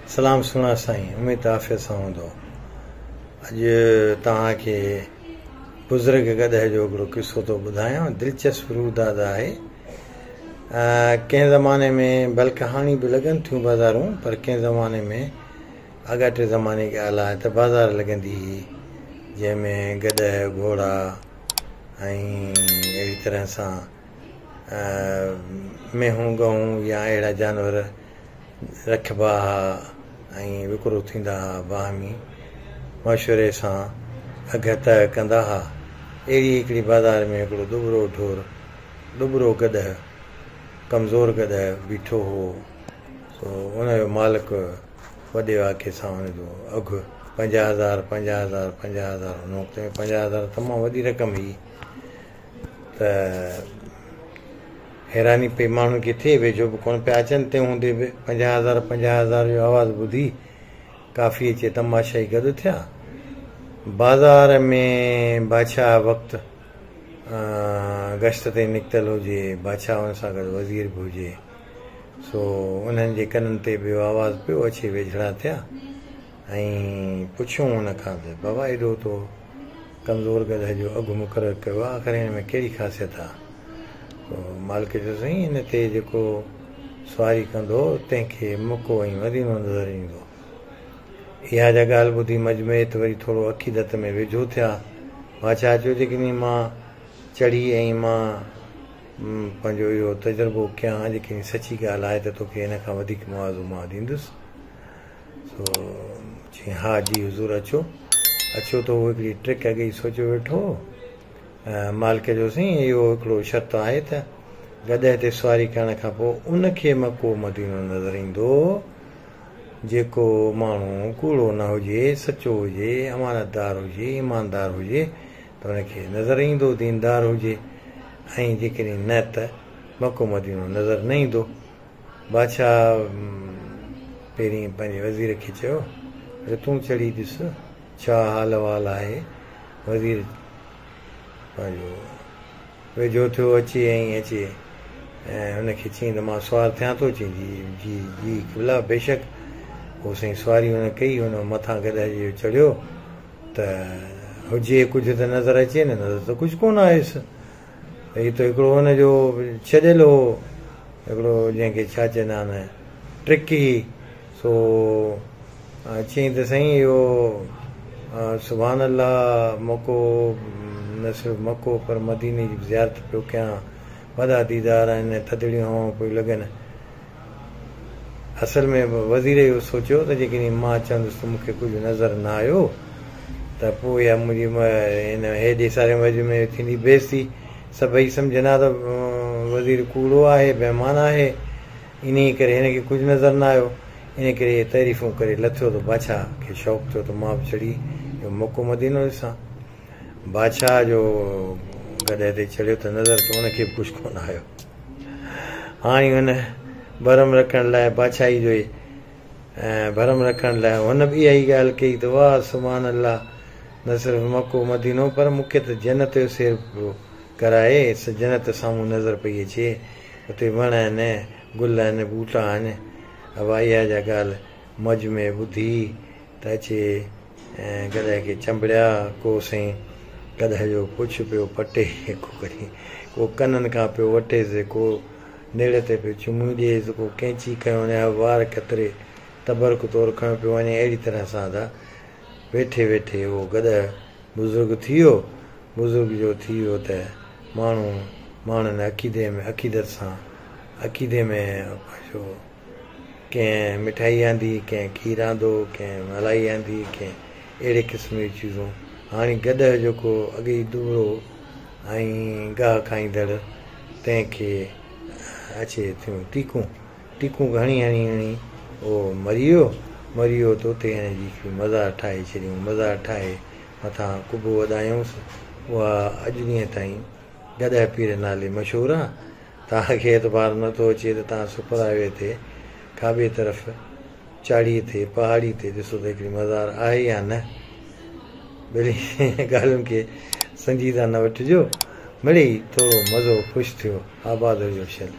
सलाम सुना साईं, उम्मीद आफ़ियत सां हूंदो। अॼु तव्हांखे बुज़ुर्ग गदह जो हिकिड़ो किसो थो ॿुधायां। दिलचस्प रूदाद आहे। कंहिं ज़माने में बल्कि हाणे बि लॻनि थियूं बाज़ारूं, पर कंहिं ज़माने में अॻाटे ज़माने जी ॻाल्हि आहे त बाज़ार लॻंदी हुई जंहिंमें गदह घोड़ा ऐं अहिड़ी तरह सां मेहूं गऊं या अहिड़ा जानवर रखिबा हुआ ऐं विकिरो थींदा हुआ। बाहमी मशवरे सां अघ तय कंदा हुआ। अहिड़ी हिकिड़ी बाज़ार में हिकिड़ो दुबरो गदह, कमज़ोर गदह बीठो हो। सो उनजो मालिक वॾे वाके सां हुनजो अघु 50,000 हुन वक़्त में 50,000 तमामु वॾी रक़म हुई। त हैरानी पई माण्हुनि खे थिए, वेझो बि कोन पिया अचनि, तंहिं हूंदे बि 50,000 जो आवाज़ु ॿुधी काफ़ी अचे तमाशाई गॾु थिया। बाज़ार में बादशाह वक़्तु गश्त ते निकितल हुजे, बादशाह हुन सां गॾु वज़ीर बि हुजे। सो उन्हनि जे कननि ते बि आवाज़ु पियो अचे, वेझड़ा थिया ऐं पुछियूं हुन खां त बाबा एॾो तो कमज़ोर गदह जो अघु मुक़ररु कयो आहे, आख़िर हिन में कहिड़ी ख़ासियत आहे? मालिक चयो साईं, हिन ते जेको सवारी कंदो तंहिंखे मको ऐं मदीनो नज़र ईंदो। इहा जा ॻाल्हि ॿुधी मजमेत वरी थोरो अक़ीदत में वेझो थिया। बादशाह चयो जेकॾहिं मां चढ़ी ऐं मां पंहिंजो इहो तजुर्बो कयां, जेकॾहिं सची ॻाल्हि आहे त तोखे हिन खां वधीक मुआवज़ो मां ॾींदुसि। सो चई हा जी हुज़ूर अचो त उहो हिकिड़ी ट्रिक अॻे ई सोचियो वेठो। मालिक जो साईं इहो हिकिड़ो शर्त आहे त गदह ते सवारी करण खां पोइ उनखे मको मदीनो नज़र ईंदो जेको माण्हू कूड़ो न हुजे, सचो हुजे, अमानतदार हुजे, ईमानदार हुजे त हुनखे नज़र ईंदो, दीनदार हुजे। ऐं जेकॾहिं न त मको मदीनो नज़र न ईंदो। बादशाह पहिरीं पंहिंजे वज़ीर खे चयो तूं चढ़ी ॾिस छा हाल वाल आहे। वज़ीर पंहिंजो वेझो थियो अचे ऐं हुनखे चई त मां सुवारु थियां थो। चई जी जी जी किबला बेशक। पोइ साईं सवारी हुन कई, हुन मथां गदह जो चढ़ियो त हुजे कुझु त नज़र अचे न, नज़र त कुझु कोन आयुसि। हीअ त हिकिड़ो हुनजो छॾियल हो, हिकिड़ो जंहिंखे छा चवंदा आहिनि ट्रिक ई। सो चई त साईं इहो सुभान अल्लाह, मको न सिर्फ़ु मको पर मदीने जी ज़ियारत पियो कयां, वॾा दीदार आहिनि, थधिड़ियूं हवाऊं पियूं लॻनि। असल में वज़ीर इहो सोचियो त जेकॾहिं मां चवंदुसि त मूंखे कुझु नज़र न आयो त पोइ इहा मुंहिंजी हिन हेॾे सारे मजमे थींदी बेइज़ती। सभई सम्झंदा त वज़ीर कूड़ो आहे, बेईमान आहे, इन करे हिनखे कुझु नज़र न आयो। इन करे तारीफ़ूं करे लथियो त बादशाह खे शौक़ु थियो त मां बि चढ़ी इहो मको मदीनो ॾिसां। बादशाह जो गदह ते चढ़ियो त नज़र त हुनखे बि कुझु कोन आयो। हाणे हुन भरम रखण लाइ बादशाही जो भरम रखण लाइ हुन बि इहा ई ॻाल्हि कई त वाह सुभान अल्लाह, न सिर्फ़ु मको मदीनो पर मूंखे त जन्नत जो सैर पियो कराए। जन्नत साम्हूं नज़र पई अचे, हुते वण आहिनि, गुल आहिनि, ॿूटा आहिनि। हवा इहा जा ॻाल्हि मौज में ॿुधी त अचे ऐं गदह खे चंबड़िया। को साईं गदह जो पुछ पियो पटे, को कननि खां पियो वठेसि, को नेड़े ते पियो चुम्यूं ॾिएसि, को कैंची खयों हुनजा वार कतरे तबरक तौरु खयों पियो वञे। अहिड़ी तरह सां था वेठे वेठे उहो गदह बुज़ुर्ग थी वियो। बुज़ुर्ग जो थी वियो त माण्हुनि अक़ीदे में पंहिंजो कंहिं मिठाई आंदी, कंहिं खीर आंदो, कंहिं मलाई आंदी, कंहिं अहिड़े क़िस्म जी चीज़ूं। हाणे गदह जेको अॻे ई दुबरो ऐं गाह खाईंदड़, तंहिंखे अचे थियूं टीकूं हणी उहो मरी वियो त उते हिनजी मज़ार ठाहे छॾियूं। मज़ार ठाहे मथां कुबो वॼायूंसि। उहा अॼु ॾींहं ताईं गदह पीर नाले मशहूरु आहे। तव्हांखे एतबार नथो अचे त तव्हां सुपरावे ते खाॿे तरफ़ चाढ़ीअ ते पहाड़ी ते ॾिसो त हिकिड़ी मज़ार आहे या न। ॿिनी ॻाल्हियुनि खे संजीदा न वठिजो, मिड़ेई थोरो मज़ो ख़ुशि थियो। आबाद हुजो शल।